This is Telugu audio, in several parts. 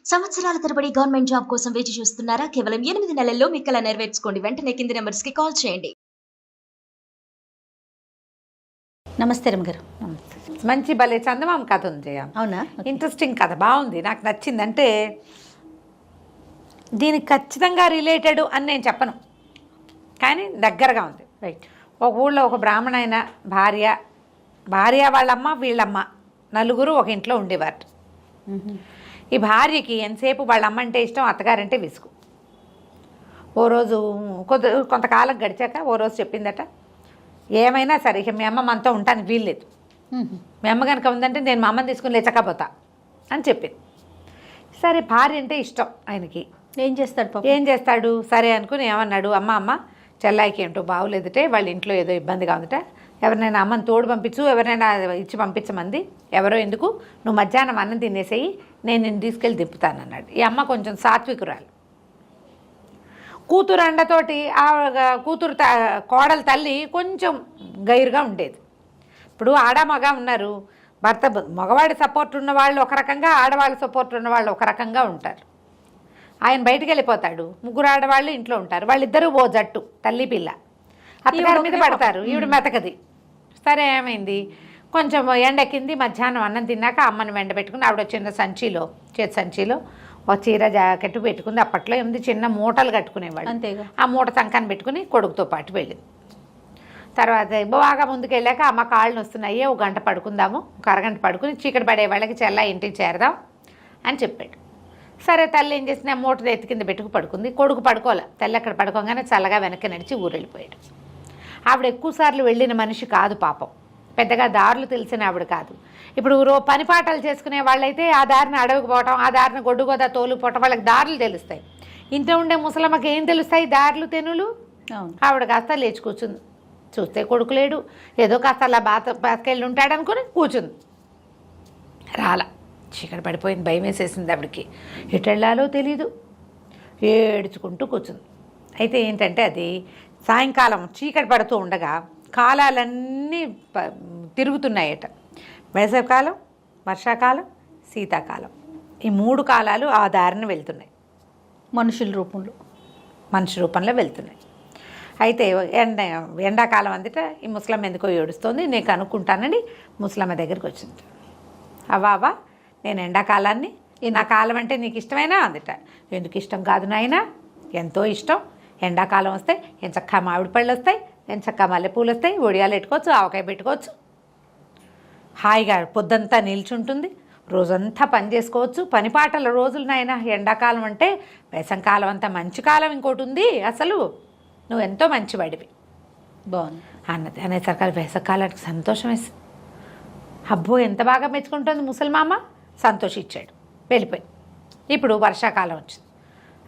సంవత్సరాల తరబడి గవర్నమెంట్ జాబ్ కోసం వేచి చూస్తున్నారా? కేవలం 8 నెలల్లో మీ కల నెరవేర్చుకోండి. వెంటనే కింది నంబర్స్‌కి కాల్ చేయండి. నమస్తే రమగారు. మంచి భలే చందమామ కథ ఉంది జయ. అవునా? ఇంట్రెస్టింగ్ కథ, బాగుంది, నాకు నచ్చింది. అంటే దీనికి ఖచ్చితంగా రిలేటెడ్ అని నేను చెప్పను, కానీ దగ్గరగా ఉంది. రైట్. ఒక ఊళ్ళో ఒక బ్రాహ్మణ భార్య వాళ్ళమ్మ వీళ్ళమ్మ నలుగురు ఒక ఇంట్లో ఉండేవారు. ఈ భార్యకి ఎంతసేపు వాళ్ళ అమ్మ అంటే ఇష్టం, అత్తగారంటే విసుగు. ఓ రోజు కొంతకాలం గడిచాక ఓ రోజు చెప్పిందట, ఏమైనా సరే ఇక మీ అమ్మ మనతో ఉంటానికి వీల్లేదు, మీ అమ్మ కనుక ఉందంటే నేను మా అమ్మని తీసుకుని లేచకపోతా అని చెప్పింది. సరే, భార్య అంటే ఇష్టం ఆయనకి. ఏం చేస్తాడు సరే అనుకుని ఏమన్నాడు, అమ్మ చెల్లాయికి ఏంటో బాగులేదుటే, వాళ్ళ ఇంట్లో ఏదో ఇబ్బందిగా ఉందట, ఎవరినైనా అమ్మని తోడు పంపించు, ఎవరినైనా ఇచ్చి పంపించమంది, ఎవరో ఎందుకు, నువ్వు మధ్యాహ్నం అన్నం తినేసేయి, నేను నిన్ను తీసుకెళ్ళి దింపుతానన్నాడు. ఈ అమ్మ కొంచెం సాత్వికురాలు. కూతురు అండతోటి కోడల తల్లి కొంచెం గైరుగా ఉండేది. ఇప్పుడు ఆడ మగ ఉన్నారు, భర్త మగవాడి సపోర్ట్ ఉన్న వాళ్ళు ఒక రకంగా, ఆడవాళ్ళ సపోర్ట్ ఉన్న వాళ్ళు ఒక రకంగా ఉంటారు. ఆయన బయటికి వెళ్ళిపోతాడు, ముగ్గురు ఆడవాళ్ళు ఇంట్లో ఉంటారు, వాళ్ళిద్దరూ ఓ జట్టు, తల్లి పిల్ల. అత్తగారి మీద పడతారు, ఈవిడ మెతకది. సరే, ఏమైంది, కొంచెం ఎండెక్కింది, మధ్యాహ్నం అన్నం తిన్నాక అమ్మని వెంట పెట్టుకుని ఆవిడ చిన్న చేతి సంచిలో ఒక చీర జాకెట్ పెట్టుకుంది. అప్పట్లో ఏముంది, చిన్న మూటలు కట్టుకునేవాళ్ళు, అంతేగా. ఆ మూట సంకాన్ని పెట్టుకుని కొడుకుతో పాటు వెళ్ళింది. తర్వాత బాగా ముందుకు వెళ్ళాక అమ్మ కాళ్ళు వస్తున్నాయి, ఒక గంట పడుకుందాము, ఒక అరగంట పడుకుని చీకటి పడే వాళ్ళకి చెల్లా ఇంటికి చేరదాం అని చెప్పాడు. సరే, తల్లి ఏం చేసిన మూట ఎత్తి కింద పెట్టుకు పడుకుంది. కొడుకు పడుకోలే. తల్లి అక్కడ పడుకోగానే చల్లగా వెనక్కి నడిచి ఊరెళ్ళిపోయాడు. ఆవిడ ఎక్కువసార్లు వెళ్ళిన మనిషి కాదు పాపం, పెద్దగా దారులు తెలిసిన ఆవిడ కాదు. ఇప్పుడు పని పాటలు చేసుకునే వాళ్ళైతే ఆ దారిని అడవికి పోవటం, ఆ దారిని గొడ్డుగోదా తోలుపోవటం, వాళ్ళకి దారులు తెలుస్తాయి. ఇంట్లో ఉండే ముసలమ్మకి ఏం తెలుస్తాయి దారులు తెనులు? ఆవిడ కాస్త లేచి కూర్చుంది. చూస్తే కొడుకు లేడు, ఏదో కాస్త అలా బాతకెళ్ళి ఉంటాడనుకుని కూర్చుంది. రాలా, చీకటి పడిపోయింది, భయం వేసేసింది ఆవిడకి. ఎటు వెళ్ళాలో తెలీదు, ఏడ్చుకుంటూ కూర్చుంది. అయితే ఏంటంటే అది సాయంకాలం చీకటి పడుతూ ఉండగా కాలాలన్నీ తిరుగుతున్నాయట. వేసవికాలం, వర్షాకాలం, శీతాకాలం, ఈ 3 కాలాలు ఆ దారిన వెళ్తున్నాయి. మనిషి రూపంలో వెళ్తున్నాయి. అయితే ఎండాకాలం అందుట ఈ ముసలమ్మ ఎందుకో ఏడుస్తోంది. నేను కనుక్కుంటానని ముసలమ్మ దగ్గరికి వచ్చింది. అవ్వా, నేను ఎండాకాలాన్ని, నా కాలం అంటే నీకు ఇష్టమైనా అందుట. ఎందుకు ఇష్టం కాదు నాయనా, ఎంతో ఇష్టం. ఎండాకాలం వస్తే ఎంచక్కా మామిడి పళ్ళు వస్తాయి, ఎంచక్కా మల్లెపూలు వస్తాయి, ఒడియాలు పెట్టుకోవచ్చు, ఆవకాయ పెట్టుకోవచ్చు, హాయిగా పొద్దంతా నిల్చుంటుంది, రోజంతా పని చేసుకోవచ్చు, పని పాటల రోజులు నాయన. ఎండాకాలం అంటే వేసంకాలం అంతా మంచి కాలం ఇంకోటి ఉంది, అసలు నువ్వు ఎంతో మంచివాడివి బాగుంది అన్నది. అనేసరికి వేసవికాలానికి సంతోషం వేసింది. అబ్బో, ఎంత బాగా మెచ్చుకుంటుంది ముసలిమామ, సంతోషించాడు, వెళ్ళిపోయి. ఇప్పుడు వర్షాకాలం వచ్చింది.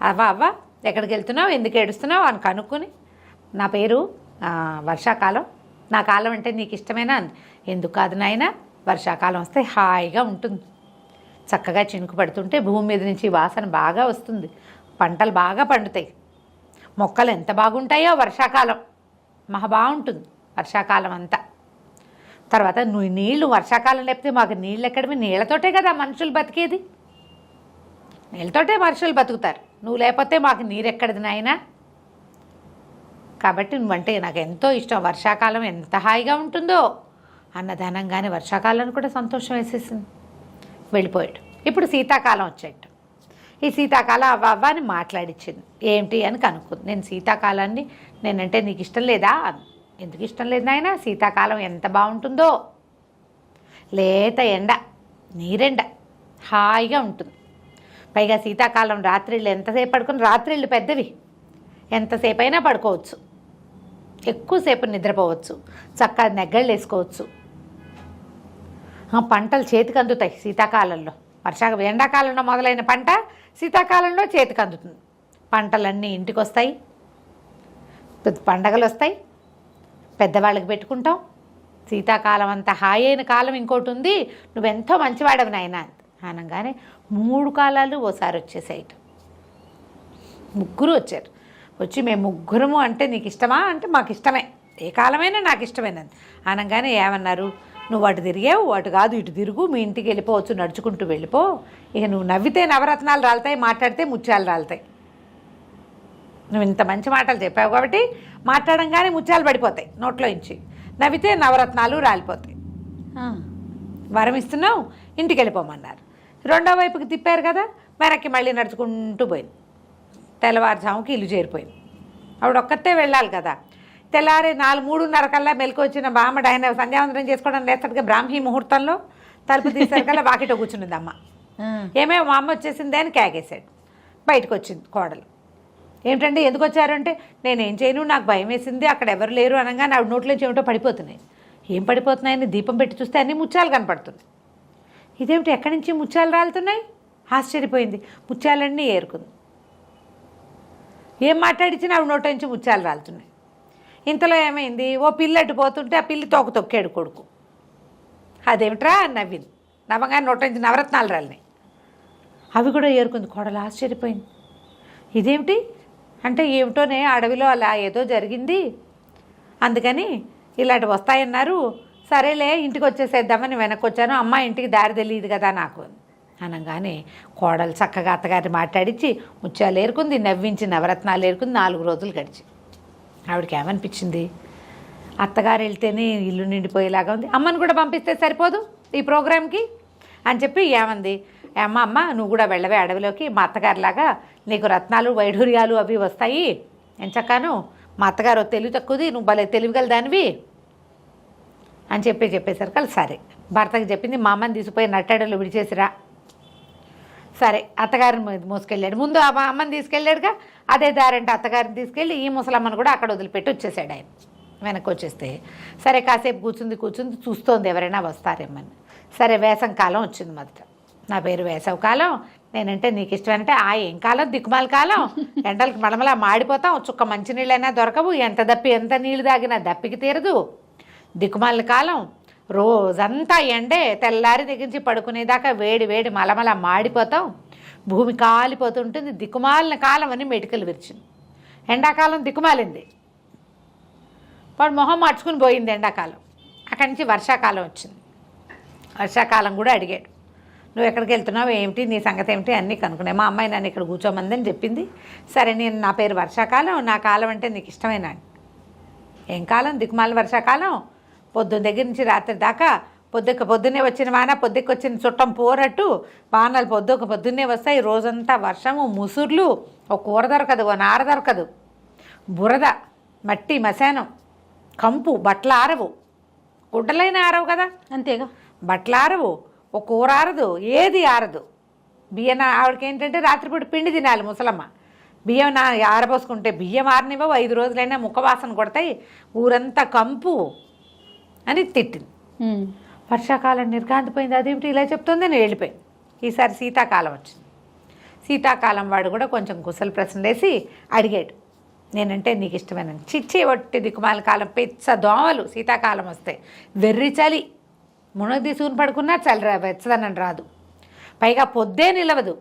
అవ్వ ఎక్కడికి వెళ్తున్నావు, ఎందుకు ఏడుస్తున్నావు అని కనుక్కొని, నా పేరు వర్షాకాలం, నా కాలం అంటే నీకు ఇష్టమేనా అంది. ఎందుకు కాదు నాయన, వర్షాకాలం వస్తే హాయిగా ఉంటుంది, చక్కగా చినుకు పడుతుంటే భూమి మీద నుంచి వాసన బాగా వస్తుంది, పంటలు బాగా పండుతాయి, మొక్కలు ఎంత బాగుంటాయో, వర్షాకాలం మహా బాగుంటుంది వర్షాకాలం అంతా. తర్వాత నువ్వు నీళ్లు వర్షాకాలం లేకపోతే మాకు నీళ్ళు ఎక్కడమే, నీళ్ళతోటే కదా మనుషులు బతికేది, నీళ్ళతోటే మనుషులు బతుకుతారు, నువ్వు లేకపోతే మాకు నీరెక్కడిది నాయనా. కాబట్టి నువ్వంటే నాకు ఎంతో ఇష్టం, వర్షాకాలం ఎంత హాయిగా ఉంటుందో అన్నదానంగానే వర్షాకాలాన్ని కూడా సంతోషం వేసేసింది, వెళ్ళిపోయాడు. ఇప్పుడు శీతాకాలం వచ్చేట. ఈ శీతాకాలం అవ్వని మాట్లాడిచ్చింది. ఏంటి అని కనుక్కుంది. నేను శీతాకాలాన్ని, నేనంటే నీకు ఇష్టం లేదా? ఎందుకు ఇష్టం లేదు నాయన, శీతాకాలం ఎంత బాగుంటుందో, లేత ఎండ, నీరెండ, హాయిగా ఉంటుంది. పైగా శీతాకాలం రాత్రిళ్ళు ఎంతసేపు పడుకుని, రాత్రిళ్ళు పెద్దవి, ఎంతసేపు అయినా పడుకోవచ్చు, ఎక్కువసేపు నిద్రపోవచ్చు, చక్కగా నెగ్గళ్ళు వేసుకోవచ్చు, పంటలు చేతికి అందుతాయి శీతాకాలంలో. ఎండాకాలంలో మొదలైన పంట శీతాకాలంలో చేతికి అందుతుంది. పంటలన్నీ ఇంటికి వస్తాయి, పండగలు వస్తాయి, పెద్దవాళ్ళకి పెట్టుకుంటాం. శీతాకాలం అంత హాయి అయిన కాలం ఇంకోటి ఉంది, నువ్వెంతో మంచివాడవి నాయన అనగానే 3 కాలాలు ఓసారి వచ్చేసాయిట. ముగ్గురు వచ్చారు. వచ్చి మేము ముగ్గురము అంటే నీకు ఇష్టమా అంటే మాకు ఇష్టమే, ఏ కాలమైనా నాకు ఇష్టమేనది అనగానే ఏమన్నారు, నువ్వు అటు తిరిగావు, అటు కాదు ఇటు తిరుగు, మీ ఇంటికి వెళ్ళిపోవచ్చు, నడుచుకుంటూ వెళ్ళిపో. ఇక నువ్వు నవ్వితే నవరత్నాలు రాలుతాయి, మాట్లాడితే ముత్యాలు రాలుతాయి. నువ్వు ఇంత మంచి మాటలు చెప్పావు కాబట్టి మాట్లాడంగానే ముత్యాలు పడిపోతాయి నోట్లో నుంచి, నవ్వితే నవరత్నాలు రాలిపోతాయి. వరం ఇస్తున్నావు, ఇంటికి వెళ్ళిపోమన్నారు. రెండో వైపుకి తిప్పారు కదా, వెనక్కి మళ్ళీ నడుచుకుంటూ పోయింది. తెల్లవారుజాముకి ఇల్లు చేరిపోయింది. ఆవిడ ఒక్కతే వెళ్ళాలి కదా. తెల్లారి 4:30 కల్లా మెలకు వచ్చిన బామ్మడు ఆయన సంధ్యావందనం చేసుకోవడం లేస్తాడుగా బ్రాహ్మీ ముహూర్తంలో. తలుపు తీసారు కల్లా వాకిట కూర్చున్నది అమ్మ. ఏమేమో మా అమ్మ వచ్చేసింది అని కేకేశాడు. బయటకు వచ్చింది కోడలు. ఏమిటండి ఎందుకు వచ్చారంటే, నేనేం చేయను, నాకు భయం వేసింది, అక్కడ ఎవరు లేరు అనగా నా నోట్లోంచి ఏమిటో పడిపోతున్నాయి. ఏం పడిపోతున్నాయని దీపం పెట్టి చూస్తే అన్నీ ముత్యాలు కనపడుతున్నాయి. ఇదేమిటి ఎక్కడి నుంచి ముత్యాలు రాలుతున్నాయి? ఆశ్చర్యపోయింది. ముత్యాలన్నీ ఏరుకుంది. ఏం మాట్లాడించినా ఆవిడ నోట నుంచి ముత్యాలు రాలుతున్నాయి. ఇంతలో ఏమైంది, ఓ పిల్లటి పోతుంటే ఆ పిల్లి తోక తొక్కాడు కొడుకు. అదేమిట్రా అని నవ్వింది. నవ్వగానే నోట నుంచి నవరత్నాలు రాలినాయి. అవి కూడా ఏరుకుంది. కోడలు ఆశ్చర్యపోయింది. ఇదేమిటి అంటే, ఏమిటోనే అడవిలో అలా ఏదో జరిగింది, అందుకని ఇలాంటి వస్తాయన్నారు. సరేలే ఇంటికి వచ్చేసేద్దామని వెనక్కి వచ్చాను. అమ్మ ఇంటికి దారి తెలియదు కదా నాకు అనగానే కోడలు చక్కగా అత్తగారిని మాట్లాడించి ముత్యాలు ఏరుకుంది, నవ్వించి నవరత్నాలు ఏరుకుంది. 4 రోజులు గడిచి ఆవిడకి ఏమనిపించింది, అత్తగారు వెళ్తేనే ఇల్లు నిండిపోయేలాగా ఉంది, అమ్మని కూడా పంపిస్తే సరిపోదు ఈ ప్రోగ్రామ్కి అని చెప్పి ఏమంది, అమ్మ నువ్వు కూడా వెళ్ళవే అడవిలోకి, మా అత్తగారిలాగా నీకు రత్నాలు వైఢూర్యాలు అవి వస్తాయి, ఎంచక్కాను మా అత్తగారు తెలివి తక్కువది, నువ్వు భలే తెలివిగల దానివి అని చెప్పేసరికి సరే భర్తకి చెప్పింది. మా అమ్మని తీసుకుపోయి నట్టడలో విడిచేసిరా. సరే అత్తగారిని మోసుకెళ్ళాడు. ముందు ఆ అమ్మని తీసుకెళ్ళాడుగా, అదే దారంటే అత్తగారిని తీసుకెళ్ళి ఈ ముసలమ్మను కూడా అక్కడ వదిలిపెట్టి వచ్చేసాడు ఆయన. వెనక్కి వచ్చేస్తే సరే కాసేపు కూర్చుంది చూస్తోంది ఎవరైనా వస్తారేమని. సరే వేసవి కాలం వచ్చింది. మొదట నా పేరు వేసవి కాలం, నేనంటే నీకు ఇష్టమంటే ఏం కాలం, దిక్కుమాల కాలం, ఎండలకు మడమలా మాడిపోతాం, చుక్క మంచినీళ్ళైనా దొరకవు, ఎంత నీళ్ళు తాగినా దప్పికి తీరదు, దిక్కుమాల కాలం, రోజంతా ఎండే, తెల్లారి దిగించి పడుకునేదాకా వేడి మలమల మాడిపోతాం, భూమి కాలిపోతుంటుంది, దిక్కుమాలిన కాలం అని మెటికలు విరిచింది. ఎండాకాలం దిక్కుమాలింది, వాడు మొహం మార్చుకుని పోయింది ఎండాకాలం. అక్కడి నుంచి వర్షాకాలం వచ్చింది. వర్షాకాలం కూడా అడిగాడు, నువ్వు ఎక్కడికి వెళ్తున్నావు, ఏమిటి నీ సంగతి ఏమిటి అన్నీ కనుక్కున్నాయి. మా అమ్మాయి నన్ను ఇక్కడ కూర్చోమందని చెప్పింది. సరే నా పేరు వర్షాకాలం, నా కాలం అంటే నీకు ఇష్టమేనా? ఏం కాలం, దిక్కుమాల వర్షాకాలం, పొద్దున్న దగ్గర నుంచి రాత్రి దాకా పొద్దున్నే వచ్చిన వాన పొద్దుకి వచ్చిన చుట్టం పోరట్టు, వానలు పొద్దున్నే వస్తాయి, రోజంతా వర్షము, ముసుర్లు, ఓ కూర దొరకదు, ఓ నార దొరకదు, బురద, మట్టి, మశానం, కంపు, బట్టలు ఆరవు, గుడ్డలైనా ఆరవు కదా, అంతేగా, బట్టలు ఆరవు, ఓ కూర ఆరదు, ఏది ఆరదు. బియ్యం ఆవిడకి ఏంటంటే రాత్రిపూట పిండి తినాలి ముసలమ్మ. బియ్యం ఆరబోసుకుంటే బియ్యం ఆరనివ్వవు, 5 రోజులైనా ముఖవాసన కొడతాయి, ఊరంతా కంపు అని తిట్టింది. వర్షాకాలం నిర్గాంతిపోయింది, అదేమిటి ఇలా చెప్తుంది అని వెళ్ళిపోయింది. ఈసారి శీతాకాలం వచ్చింది. శీతాకాలం వాడు కూడా కొంచెం కుశల ప్రశ్నలు వేసి అడిగాడు, నేనంటే నీకు ఇష్టమేనని. చిచ్చి ఒట్టి దిక్కుమాల కాలం, పెచ్చ దోమలు శీతాకాలం వస్తే, వెర్రి చలి, మునగ తీసుకుని పడుకున్నా చలి వెచ్చదనం రాదు, పైగా పొద్దే నిలవదు,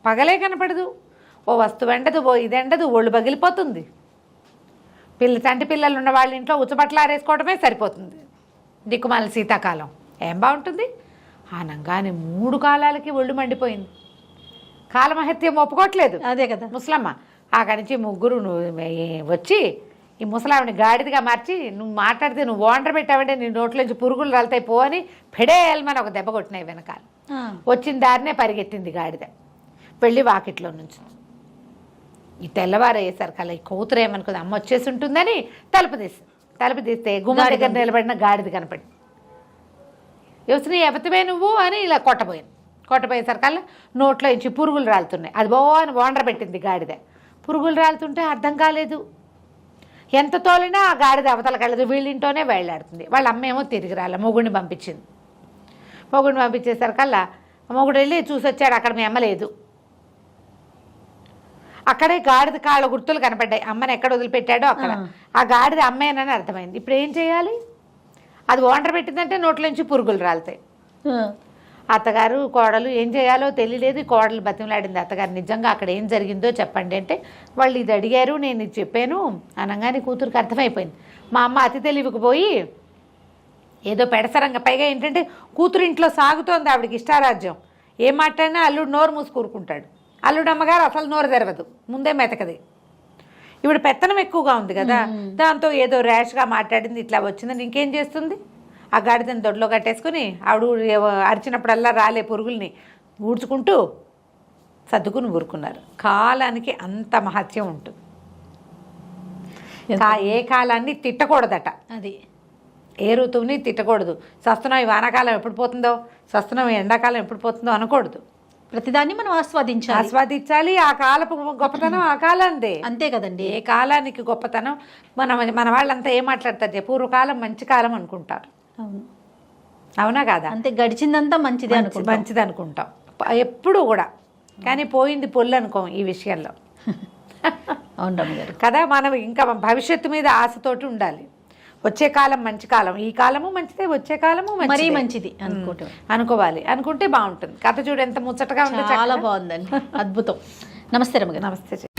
పగలే కనపడదు, ఓ వస్తువు ఎండదు, ఓ ఇది ఎండదు, ఒళ్ళు పగిలిపోతుంది. చంటి పిల్లలు ఉన్న వాళ్ళ ఇంట్లో ఉచ్చబట్టలు ఆరేసుకోవడమే సరిపోతుంది. దిక్కుమాల శీతాకాలం ఏం బాగుంటుంది అనగానే 3 కాలాలకి ఒళ్ళు మండిపోయింది. కాలమహత్యం ఒప్పుకోవట్లేదు, అదే కదా ముసలమ్మ. అక్కడి నుంచి 3 వచ్చి ఈ ముసలావిని గాడిదిగా మార్చి, నువ్వు మాట్లాడితే నువ్వు ఓండర్ పెట్టావంటే నీ నోట్లోంచి పురుగులు రాలుతాయి పో అని పెడేయాలని ఒక దెబ్బ కొట్టినాయి వెనకాల. వచ్చిన దారినే పరిగెత్తింది గాడిద, వెళ్ళి వాకిట్లో నుంచి. ఈ తెల్లవారయ్యేసరికి అలా ఈ కూతురు ఏమనుకుంది, అమ్మ వచ్చేసి ఉంటుందని తలుపు తీస్తే గుమ్మ దగ్గర నిలబడిన గాడిద కనపడి, యోచన ఎవతివే నువ్వు అని ఇలా కొట్టబోయేసరికల్లా నోట్లో నుంచి పురుగులు రాలుతున్నాయి. అది అని ఓండర్ పెట్టింది గాడిద. పురుగులు రాలుతుంటే అర్థం కాలేదు, ఎంత తోలినా ఆ గాడిద అవతల కలదు, వీళ్ళింటోనే వెళ్ళాడుతుంది. వాళ్ళ అమ్మేమో తిరిగి రాలే, మొగుడిని పంపించింది. మొగుడిని పంపించేసరికల్లా మొగుడు వెళ్ళి చూసి వచ్చాడు, అక్కడ మీ అమ్మ లేదు. అక్కడే గాడిద కాళ్ళ గుర్తులు కనపడ్డాయి, అమ్మని ఎక్కడ వదిలిపెట్టాడో అక్కడ. ఆ గాడిద అమ్మేనని అర్థమైంది. ఇప్పుడు ఏం చేయాలి, అది ఓండర్ పెట్టిందంటే నోట్లోంచి పురుగులు రాలుతాయి. అత్తగారు కోడలు ఏం చేయాలో తెలియలేదు. కోడలు బతిమలాడింది అత్తగారు, నిజంగా అక్కడ ఏం జరిగిందో చెప్పండి అంటే, వాళ్ళు ఇది అడిగారు, నేను ఇది చెప్పాను అనగానే కూతురికి అర్థమైపోయింది. మా అమ్మ అతి తెలివికి పోయి ఏదో పెడసరంగా. పైగా ఏంటంటే కూతురింట్లో సాగుతోంది ఆవిడకి ఇష్టారాజ్యం. ఏం మాట్లాడినా అల్లుడు నోరు మూసుకూరుకుంటాడు. అల్లుడు అమ్మగారు అసలు నోరు తెరవదు, ముందే మెతకది. ఇప్పుడు పెత్తనం ఎక్కువగా ఉంది కదా, దాంతో ఏదో ర్యాష్గా మాట్లాడింది, ఇట్లా వచ్చిందని ఇంకేం చేస్తుంది? ఆ గాడిదని దొడ్లో కట్టేసుకుని ఆవిడ అరిచినప్పుడల్లా రాలే పురుగుల్ని ఊడ్చుకుంటూ సర్దుకుని ఊరుకున్నారు. కాలానికి అంత మహత్యం ఉంటుంది. ఏ కాలాన్ని తిట్టకూడదట, అది ఏ ఋతువుని తిట్టకూడదు. సస్తున్నాం ఈ వానాకాలం ఎప్పుడు పోతుందో, సస్తున్నాం ఎండాకాలం ఎప్పుడు పోతుందో అనకూడదు. ప్రతిదాన్ని మనం ఆస్వాదించాలి. ఆ కాలపు గొప్పతనం ఆ కాలందే, అంతే కదండి. ఏ కాలానికి గొప్పతనం. మన వాళ్ళంతా ఏం మాట్లాడతారు, పూర్వకాలం మంచి కాలం అనుకుంటారు. అవును, అవునా కాదా? అంతే, గడిచిందంతా మంచిదే మంచిది అనుకుంటాం ఎప్పుడు కూడా. కానీ పోయింది పొల్లు అనుకోం ఈ విషయంలో. అవును రమ్మగారు కదా, మనం ఇంకా భవిష్యత్తు మీద ఆశతోటి ఉండాలి. వచ్చే కాలం మంచి కాలం, ఈ కాలము మంచిదే, వచ్చే కాలము మరీ మంచిది అనుకోవాలి. అనుకుంటే బాగుంటుంది. కథ చూడు ఎంత ముచ్చటగా ఉంటుంది. చాలా బాగుందండి, అద్భుతం. నమస్తే రమ్మగారు. నమస్తే.